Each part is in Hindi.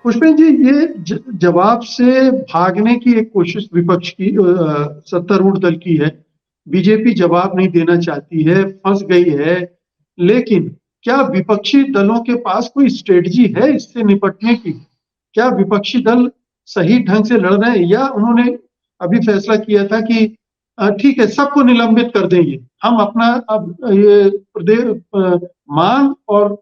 पुष्पेंद्र जी, ये जवाब से भागने की एक कोशिश विपक्ष की, सत्तारूढ़ दल की है। बीजेपी जवाब नहीं देना चाहती है, फंस गई है। लेकिन क्या विपक्षी दलों के पास कोई स्ट्रेटजी है इससे निपटने की? क्या विपक्षी दल सही ढंग से लड़ रहे हैं, या उन्होंने अभी फैसला किया था कि ठीक है, सबको निलंबित कर देंगे, हम अपना अब ये प्रदेश मांग और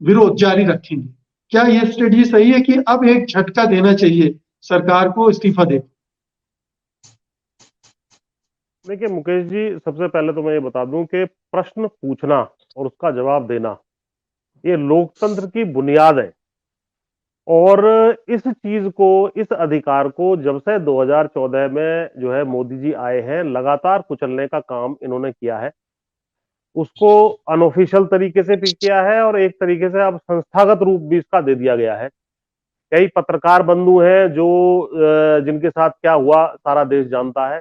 विरोध जारी रखेंगे? क्या यह स्ट्रेटजी सही है कि अब एक झटका देना चाहिए सरकार को, इस्तीफा दे? देखिए मुकेश जी, सबसे पहले तो मैं ये बता दूं कि प्रश्न पूछना और उसका जवाब देना ये लोकतंत्र की बुनियाद है। और इस चीज को, इस अधिकार को जब से 2014 में जो है मोदी जी आए हैं, लगातार कुचलने का काम इन्होंने किया है। उसको अनऑफिशियल तरीके से भी किया है और एक तरीके से अब संस्थागत रूप भी इसका दे दिया गया है। कई पत्रकार बंधु हैं जो जिनके साथ क्या हुआ सारा देश जानता है।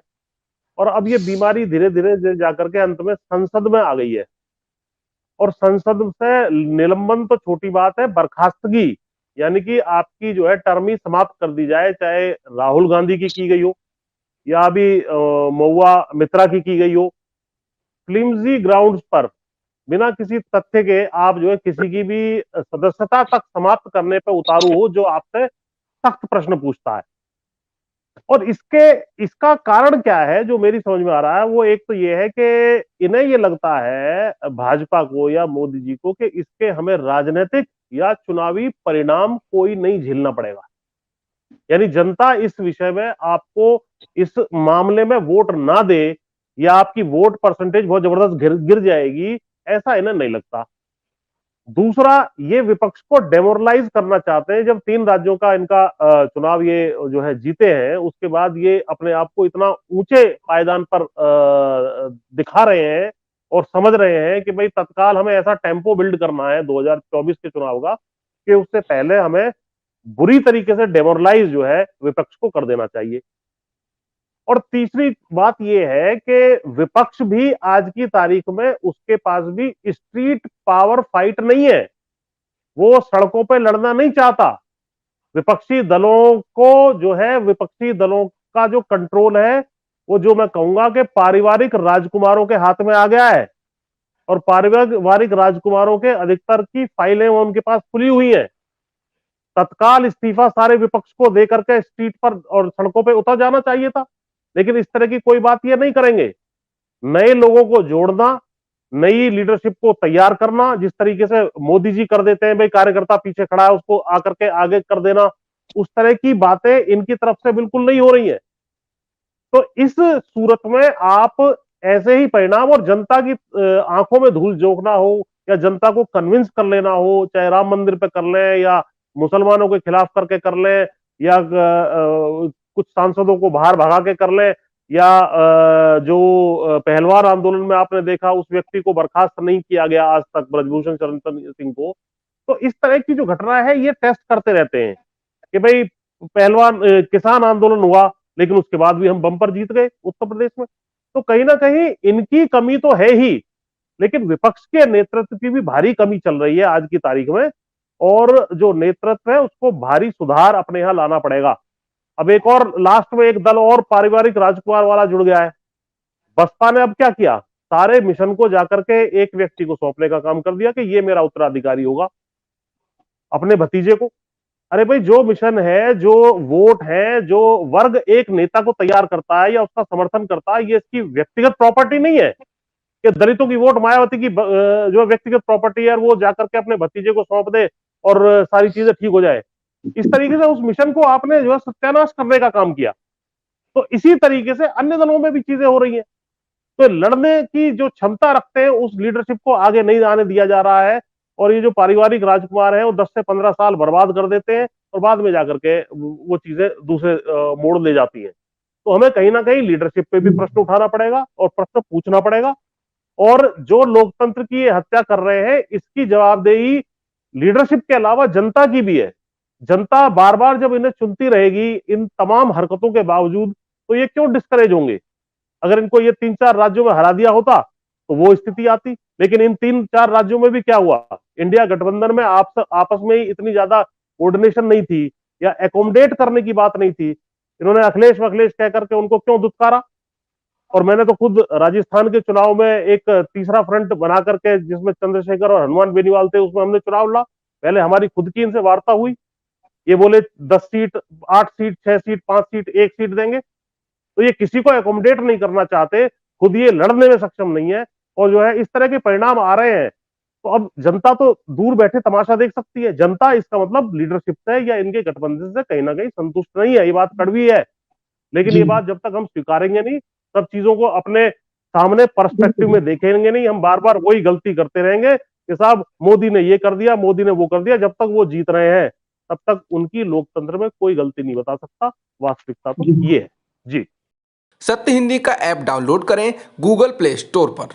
और अब ये बीमारी धीरे धीरे जाकर के अंत में संसद में आ गई है। और संसद से निलंबन तो छोटी बात है, बर्खास्तगी यानी कि आपकी जो है टर्म ही समाप्त कर दी जाए, चाहे राहुल गांधी की गई हो या अभी महुआ मित्रा की गई हो। फ्लिम्जी ग्राउंड्स पर बिना किसी तथ्य के आप जो है किसी की भी सदस्यता तक समाप्त करने पर उतारू हो जो आपसे सख्त प्रश्न पूछता है। और इसका कारण क्या है जो मेरी समझ में आ रहा है, वो एक तो ये है कि इन्हें ये लगता है भाजपा को या मोदी जी को कि इसके हमें राजनीतिक या चुनावी परिणाम कोई नहीं झेलना पड़ेगा। यानी जनता इस विषय में आपको, इस मामले में वोट ना दे या आपकी वोट परसेंटेज बहुत जबरदस्त गिर जाएगी, ऐसा इन्हें नहीं लगता। दूसरा, ये विपक्ष को डेमोरलाइज करना चाहते हैं। जब 3 राज्यों का इनका चुनाव ये जो है जीते हैं, उसके बाद ये अपने आप को इतना ऊंचे पायदान पर दिखा रहे हैं और समझ रहे हैं कि भाई तत्काल हमें ऐसा टेम्पो बिल्ड करना है 2024 के चुनाव का कि उससे पहले हमें बुरी तरीके से डेमोरलाइज जो है विपक्ष को कर देना चाहिए। और तीसरी बात यह है कि विपक्ष भी आज की तारीख में उसके पास भी स्ट्रीट पावर फाइट नहीं है। वो सड़कों पे लड़ना नहीं चाहता। विपक्षी दलों को जो है, विपक्षी दलों का जो कंट्रोल है वो, जो मैं कहूंगा कि पारिवारिक राजकुमारों के हाथ में आ गया है। और पारिवारिक राजकुमारों के अधिकतर की फाइलें वो उनके पास खुली हुई हैं। तत्काल इस्तीफा सारे विपक्ष को देकर के स्ट्रीट पर और सड़कों पर उतर जाना चाहिए था, लेकिन इस तरह की कोई बात ये नहीं करेंगे। नए लोगों को जोड़ना, नई लीडरशिप को तैयार करना, जिस तरीके से मोदी जी कर देते हैं, भाई कार्यकर्ता पीछे खड़ा है उसको आकर के आगे कर देना, उस तरह की बातें इनकी तरफ से बिल्कुल नहीं हो रही है। तो इस सूरत में आप ऐसे ही परिणाम, और जनता की आंखों में धूल झोंकना हो या जनता को कन्विंस कर लेना हो, चाहे राम मंदिर पे कर लें या मुसलमानों के खिलाफ करके कर लें या कुछ सांसदों को बाहर भगा के कर लें, या जो पहलवान आंदोलन में आपने देखा उस व्यक्ति को बर्खास्त नहीं किया गया आज तक, ब्रजभूषण शरण सिंह को। तो इस तरह की जो घटना है ये टेस्ट करते रहते हैं कि भाई पहलवान किसान आंदोलन हुआ लेकिन उसके बाद भी हम बम्पर जीत गए उत्तर प्रदेश में। तो कहीं ना कहीं इनकी कमी तो है ही, लेकिन विपक्ष के नेतृत्व की भी भारी कमी चल रही है आज की तारीख में। और जो नेतृत्व है उसको भारी सुधार अपने यहां लाना पड़ेगा। अब एक और लास्ट में एक दल और पारिवारिक राजकुमार वाला जुड़ गया है। बसपा ने अब क्या किया, सारे मिशन को जाकर के एक व्यक्ति को सौंपने का काम कर दिया कि ये मेरा उत्तराधिकारी होगा, अपने भतीजे को। अरे भाई, जो मिशन है, जो वोट है, जो वर्ग एक नेता को तैयार करता है या उसका समर्थन करता है, ये इसकी व्यक्तिगत प्रॉपर्टी नहीं है कि दलितों की वोट मायावती की जो व्यक्तिगत प्रॉपर्टी है वो जाकर के अपने भतीजे को सौंप दे और सारी चीजें ठीक हो जाए। इस तरीके से उस मिशन को आपने जो है सत्यानाश करने का काम किया। तो इसी तरीके से अन्य दलों में भी चीजें हो रही हैं। तो लड़ने की जो क्षमता रखते हैं उस लीडरशिप को आगे नहीं आने दिया जा रहा है। और ये जो पारिवारिक राजकुमार है वो 10 से 15 साल बर्बाद कर देते हैं और बाद में जाकर के वो चीजें दूसरे मोड़ ले जाती हैं। तो हमें कहीं ना कहीं लीडरशिप पे भी प्रश्न उठाना पड़ेगा और प्रश्न पूछना पड़ेगा। और जो लोकतंत्र की ये हत्या कर रहे हैं इसकी जवाबदेही लीडरशिप के अलावा जनता की भी है। जनता बार बार जब इन्हें चुनती रहेगी इन तमाम हरकतों के बावजूद, तो ये क्यों डिस्करेज होंगे। अगर इनको ये 3-4 राज्यों में हरा दिया होता तो वो स्थिति आती, लेकिन इन 3-4 राज्यों में भी क्या हुआ, इंडिया गठबंधन में आपस में ही इतनी ज्यादा कोऑर्डिनेशन नहीं थी या एकोमोडेट करने की बात नहीं थी, इन्होंने अखिलेश वखिलेश कह करके उनको क्यों दुत्कारा? और मैंने तो खुद राजस्थान के चुनाव में एक तीसरा फ्रंट बना करके, जिसमें चंद्रशेखर और हनुमान बेनीवाल थे, उसमें हमने चुनाव लड़ा। पहले हमारी खुद की इनसे वार्ता हुई, ये बोले 10 seat, 8 seat, 6 seat, 5 seat, 1 seat देंगे। तो ये किसी को एकोमोडेट नहीं करना चाहते, खुद ये लड़ने में सक्षम नहीं है, और जो है इस तरह के परिणाम आ रहे हैं। तो अब जनता तो दूर बैठे तमाशा देख सकती है। जनता इसका मतलब लीडरशिप से या इनके गठबंधन से कहीं ना कहीं संतुष्ट नहीं है। ये बात कड़वी है, लेकिन ये जी बात जब तक हम स्वीकारेंगे नहीं, सब चीजों को अपने सामने पर्सपेक्टिव में देखेंगे नहीं, हम बार बार वही गलती करते रहेंगे कि साहब मोदी ने ये कर दिया, मोदी ने वो कर दिया। जब तक वो जीत रहे हैं तब तक उनकी लोकतंत्र में कोई गलती नहीं बता सकता। वास्तविकता तो जी ये है। जी। सत्य हिंदी का ऐप डाउनलोड करें गूगल प्ले स्टोर पर।